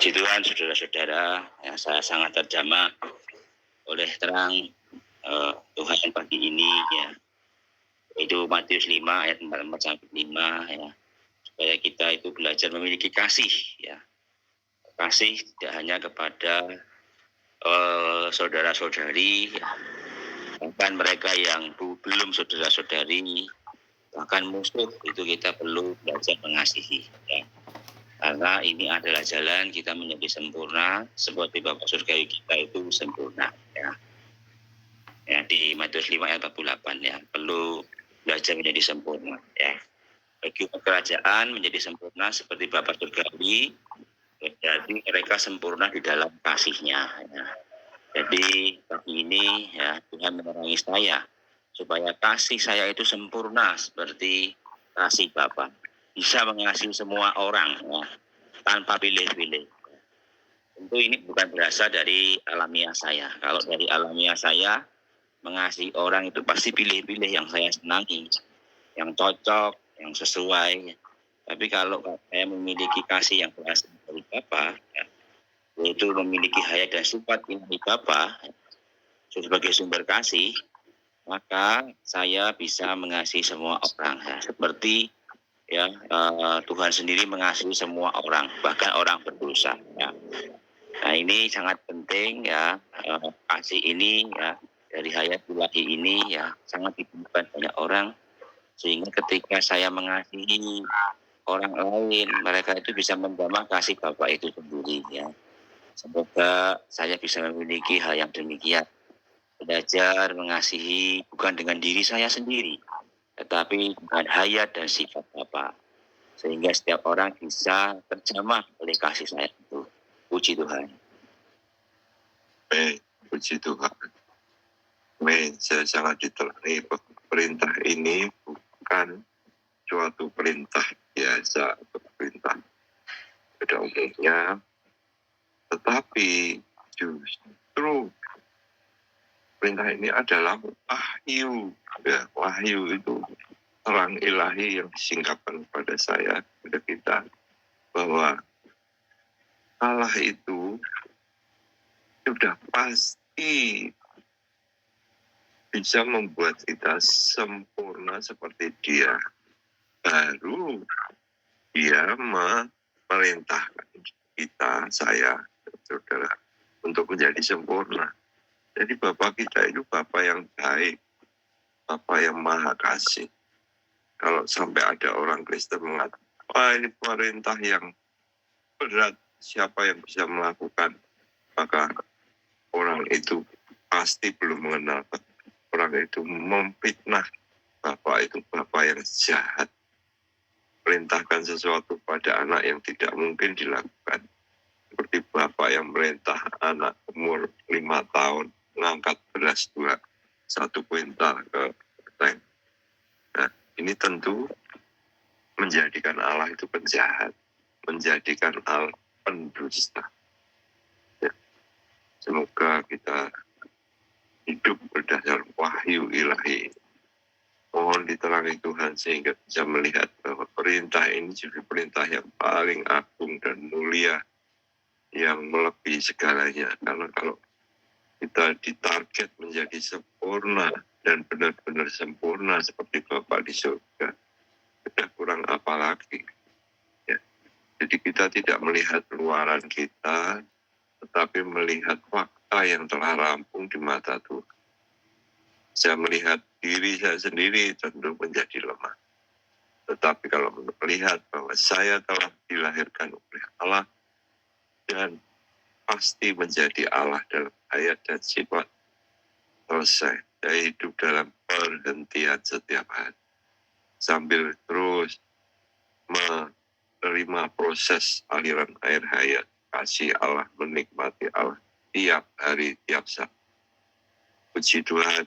Puji Tuhan, saudara-saudara, yang saya sangat terjamah oleh terang Tuhan pagi ini, ya. Itu Matius 5 ayat 44 sampai 5, ya. Supaya kita itu belajar memiliki kasih, ya. Kasih tidak hanya kepada saudara-saudari, ya. Bahkan mereka yang belum saudara-saudari, bahkan musuh itu kita perlu belajar mengasihi, ya. Karena ini adalah jalan kita menjadi sempurna seperti Bapa Surgawi kita itu sempurna, ya. Ya, di Matius 5 ayat 48, ya, perlu belajar menjadi sempurna, ya. Bagi kerajaan menjadi sempurna seperti Bapa Surgawi, jadi mereka sempurna di dalam kasihnya, ya. Jadi pagi ini, ya, Tuhan menerangi saya supaya kasih saya itu sempurna seperti kasih Bapa, bisa mengasihi semua orang, ya, tanpa pilih-pilih. Tentu ini bukan berasal dari alamiah saya. Kalau dari alamiah saya, mengasihi orang itu pasti pilih-pilih yang saya senangi, yang cocok, yang sesuai. Tapi kalau saya memiliki kasih yang berasal dari Bapa, ya, yaitu memiliki hayat dan sifat ilahi Bapa sebagai sumber kasih, maka saya bisa mengasihi semua orang, ya. Seperti, ya, Tuhan sendiri mengasihi semua orang, bahkan orang berdosa, ya. Nah, ini sangat penting, ya. Kasih ini, ya, dari hayat ilahi ini, ya, sangat dibutuhkan banyak orang, sehingga ketika saya mengasihi orang lain, mereka itu bisa menjamah kasih Bapa itu sendiri, ya. Semoga saya bisa memiliki hal yang demikian, belajar mengasihi bukan dengan diri saya sendiri, tetapi dengan hayat dan sifat Bapa, sehingga setiap orang bisa terjamah oleh kasih saya itu. Puji Tuhan. Amin. Puji Tuhan. Amin. Saya sangat diterangi bahwa perintah ini bukan suatu perintah biasa atau perintah pada umumnya, tetapi justru perintah ini adalah wahyu. Ya, wahyu itu terang ilahi yang disingkapkan kepada saya, kepada kita, bahwa Allah itu sudah pasti bisa membuat kita sempurna seperti Dia. Baru Dia memerintahkan kita, saya, saudara, untuk menjadi sempurna. Jadi Bapa kita itu Bapa yang baik, Bapa yang maha kasih. Kalau sampai ada orang Kristen mengatakan, wah, ini perintah yang berat, siapa yang bisa melakukan? Maka orang itu pasti belum mengenal. Orang itu memfitnah Bapa itu Bapa yang jahat. Perintahkan sesuatu pada anak yang tidak mungkin dilakukan. Seperti Bapak yang merintah anak umur 5 tahun mengangkat beras 1 kuintal ke tank. Nah, ini tentu menjadikan Allah itu penjahat, menjadikan Allah pendusta. Ya. Semoga kita hidup berdasar wahyu ilahi. Mohon diterangi Tuhan sehingga bisa melihat bahwa perintah ini justru perintah yang paling agung dan mulia, yang melebihi segalanya. Karena kalau kita ditarget menjadi sempurna dan benar-benar sempurna seperti Bapa di surga, sudah kurang apa lagi? Ya. Jadi kita tidak melihat luaran kita, tetapi melihat fakta yang telah rampung di mata Tuhan. Saya melihat diri saya sendiri tentu menjadi lemah. Tetapi kalau melihat bahwa saya telah dilahirkan oleh Allah dan pasti menjadi Allah dalam hayat dan sifat, selesai. Saya hidup dalam perhentian setiap hari, sambil terus menerima proses aliran air hayat, kasih Allah, menikmati Allah tiap hari, tiap saat. Puji Tuhan,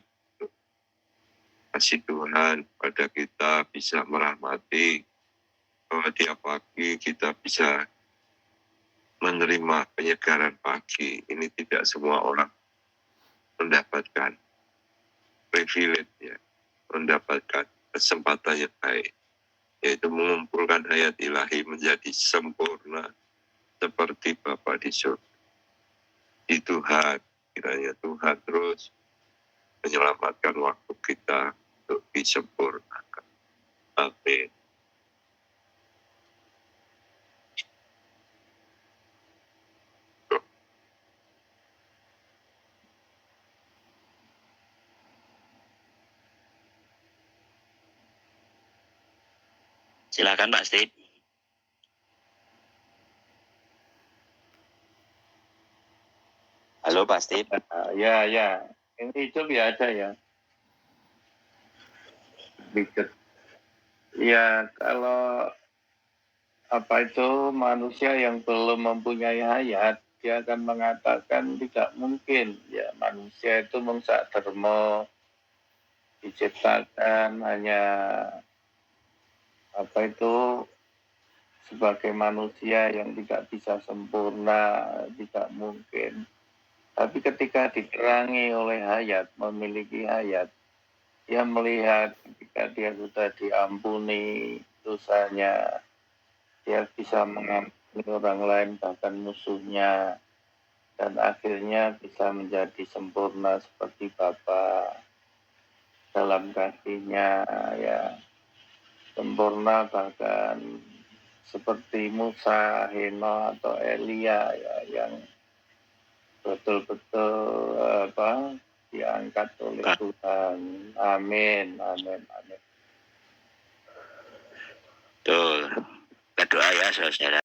kasih Tuhan pada kita bisa merahmati, bahwa tiap pagi kita bisa menerima penyegaran pagi. Ini tidak semua orang mendapatkan privilege, ya, mendapatkan kesempatan yang baik, yaitu mengumpulkan hayat ilahi menjadi sempurna seperti Bapa di surga. Di Tuhan, kiranya Tuhan terus menyelamatkan waktu kita untuk disempurnakan. Amin. Silakan Pak Steve. Halo Pak Steve. Ya. Ini hidup ya ada ya. Sedikit. Ya, kalau apa itu manusia yang belum mempunyai hayat, dia akan mengatakan tidak mungkin. Ya, manusia itu mengsa dharma diciptakan hanya apa itu sebagai manusia yang tidak bisa sempurna, tidak mungkin. Tapi ketika diterangi oleh hayat, memiliki hayat, dia melihat ketika dia sudah diampuni dosanya, dia bisa mengampuni orang lain bahkan musuhnya, dan akhirnya bisa menjadi sempurna seperti Bapa dalam kasihnya, ya sempurna bahkan seperti Musa, Heno atau Elia ya, yang betul-betul diangkat oleh Tuhan. Amin. Betul. Berdoa ya saudara.